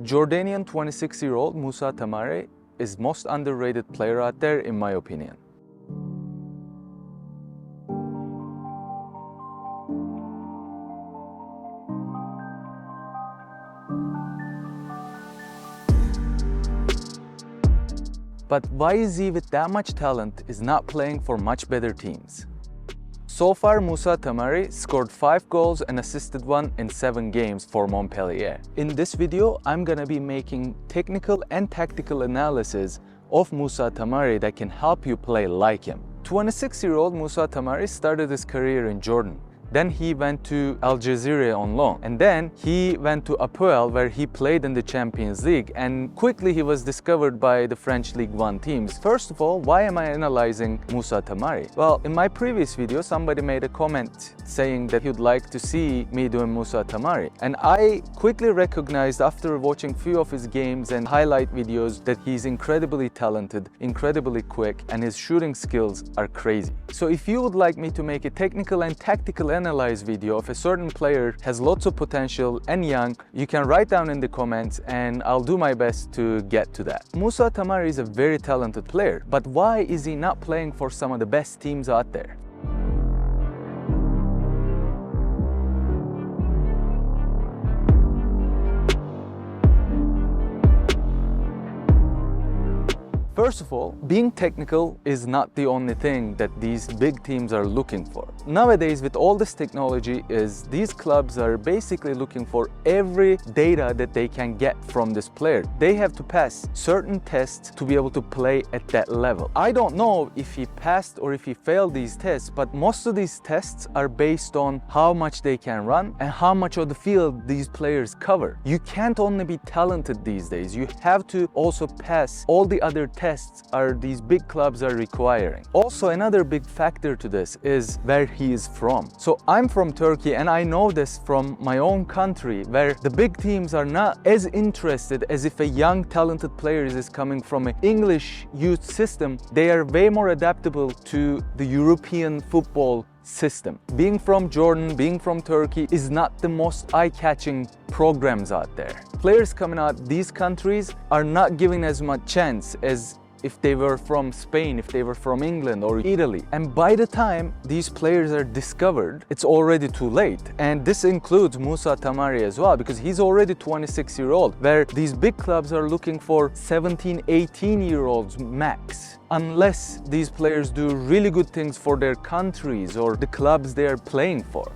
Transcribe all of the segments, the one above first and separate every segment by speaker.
Speaker 1: Jordanian 26-year-old Mousa Tamari is most underrated player out there in my opinion. But why is he with that much talent is not playing for much better teams? So far, Mousa Tamari scored 5 goals and assisted 1 in 7 games for Montpellier. In this video, I'm gonna be making technical and tactical analysis of Mousa Tamari that can help you play like him. 26-year-old Mousa Tamari started his career in Jordan. Then he went to Al on loan. And then he went to Apoel where he played in the Champions League. And quickly he was discovered by the French Ligue 1 teams. First of all, why am I analyzing Mousa Tamari? Well, in my previous video, somebody made a comment saying that he'd like to see me doing Mousa Tamari. And I quickly recognized after watching few of his games and highlight videos that he's incredibly talented, incredibly quick, and his shooting skills are crazy. So if you would like me to make a technical and tactical analyze video of a certain player has lots of potential and young, you can write down in the comments and I'll do my best to get to that. Mousa Tamari is a very talented player, but why is he not playing for some of the best teams out there? First of all, being technical is not the only thing that these big teams are looking for. Nowadays, with all this technology, these clubs are basically looking for every data that they can get from this player. They have to pass certain tests to be able to play at that level. I don't know if he passed or if he failed these tests, but most of these tests are based on how much they can run and how much of the field these players cover. You can't only be talented these days, you have to also pass all the other tests these big clubs are requiring. Also, another big factor to this is where he is from. So I'm from Turkey and I know this from my own country where the big teams are not as interested as if a young talented player is coming from an English youth system. They are way more adaptable to the European football system. Being from Jordan, being from Turkey is not the most eye-catching programs out there. Players coming out these countries are not given as much chance as if they were from Spain, if they were from England or Italy. And by the time these players are discovered, it's already too late. And this includes Mousa Tamari as well, because he's already 26-year-old, where these big clubs are looking for 17, 18-year-olds max. Unless these players do really good things for their countries or the clubs they are playing for.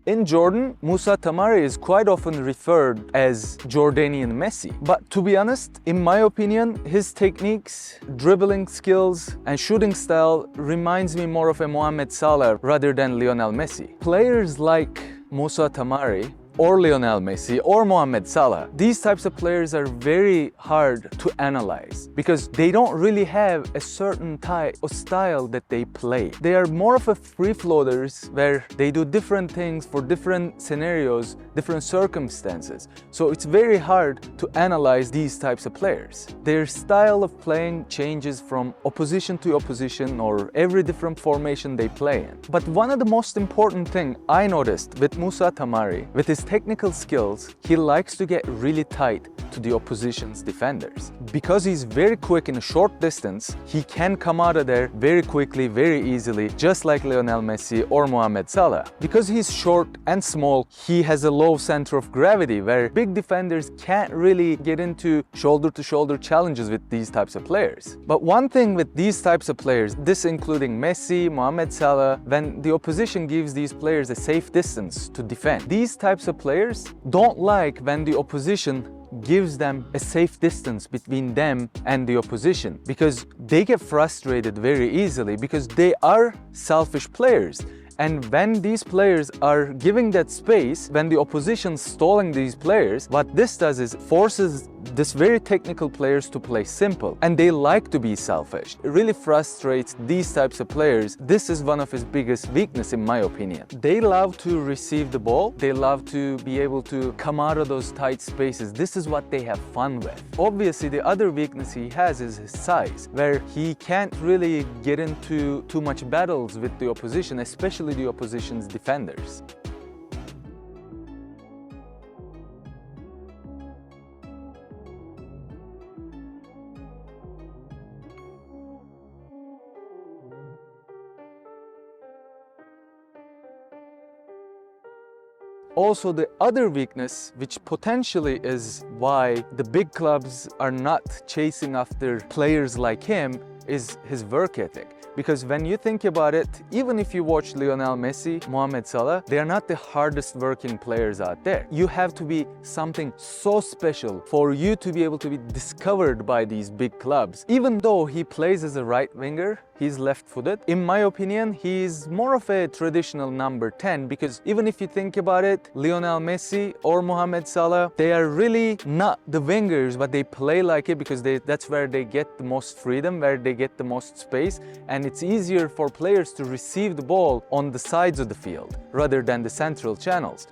Speaker 1: In Jordan, Mousa Tamari is quite often referred as Jordanian Messi. But to be honest, in my opinion, his techniques, dribbling skills, and shooting style reminds me more of a Mohamed Salah rather than Lionel Messi. Players like Mousa Tamari or Lionel Messi or Mohamed Salah, these types of players are very hard to analyze because they don't really have a certain type of style that they play. They are more of a free floaters where they do different things for different scenarios, different circumstances. So it's very hard to analyze these types of players. Their style of playing changes from opposition to opposition or every different formation they play in. But one of the most important thing I noticed with Mousa Tamari, with his technical skills, he likes to get really tight to the opposition's defenders. Because he's very quick in a short distance, he can come out of there very quickly, very easily, just like Lionel Messi or Mohamed Salah. Because he's short and small, he has a low center of gravity where big defenders can't really get into shoulder-to-shoulder challenges with these types of players. But one thing with these types of players, this including Messi, Mohamed Salah, when the opposition gives these players a safe distance to defend, these types of players don't like when the opposition gives them a safe distance between them and the opposition, because they get frustrated very easily because they are selfish players. And when these players are giving that space, when the opposition stalling these players, what this does is forces this very technical players to play simple, and they like to be selfish. It really frustrates these types of players. This is one of his biggest weakness in my opinion. They love to receive the ball. They love to be able to come out of those tight spaces. This is what they have fun with. Obviously, the other weakness he has is his size, where he can't really get into too much battles with the opposition, especially the opposition's defenders. Also, the other weakness, which potentially is why the big clubs are not chasing after players like him, is his work ethic. Because when you think about it, even if you watch Lionel Messi, Mohamed Salah, they are not the hardest working players out there. You have to be something so special for you to be able to be discovered by these big clubs. Even though he plays as a right winger, he's left-footed. In my opinion, he's more of a traditional number 10, because even if you think about it, Lionel Messi or Mohamed Salah, they are really not the wingers, but they play like it because that's where they get the most freedom, where they get the most space, and it's easier for players to receive the ball on the sides of the field rather than the central channels.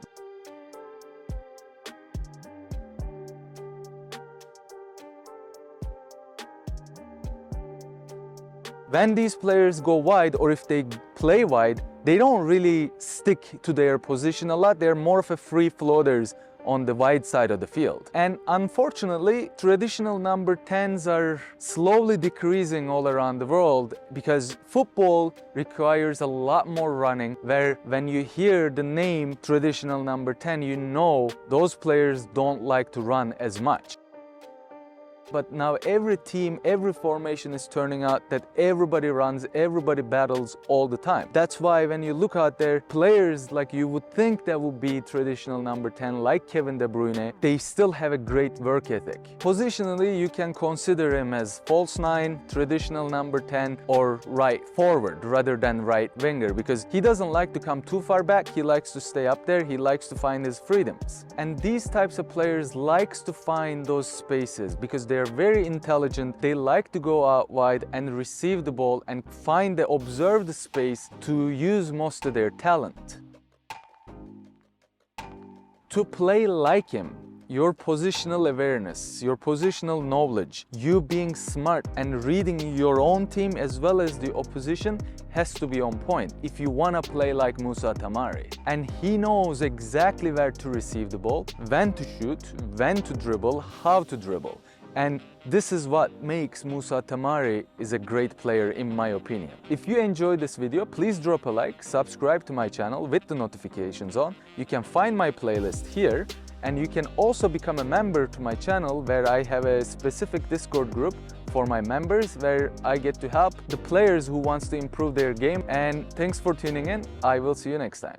Speaker 1: When these players go wide, or if they play wide, they don't really stick to their position a lot. They're more of a free floaters on the wide side of the field. And unfortunately, traditional number 10s are slowly decreasing all around the world, because football requires a lot more running, where when you hear the name traditional number 10, you know those players don't like to run as much. But now every team, every formation is turning out that everybody runs, everybody battles all the time. That's why when you look out there, players like you would think that would be traditional number 10, like Kevin De Bruyne, they still have a great work ethic. Positionally, you can consider him as false 9, traditional number 10, or right forward rather than right winger, because he doesn't like to come too far back. He likes to stay up there. He likes to find his freedoms. And these types of players likes to find those spaces because they're very intelligent. They like to go out wide and receive the ball and observe the space to use most of their talent. To play like him, your positional awareness, your positional knowledge, you being smart and reading your own team as well as the opposition has to be on point if you want to play like Mousa Tamari. And he knows exactly where to receive the ball, when to shoot, when to dribble, how to dribble. And this is what makes Mousa Tamari is a great player in my opinion. If you enjoyed this video, please drop a like, subscribe to my channel with the notifications on. You can find my playlist here, and you can also become a member to my channel, where I have a specific Discord group for my members where I get to help the players who wants to improve their game. And thanks for tuning in. I will see you next time.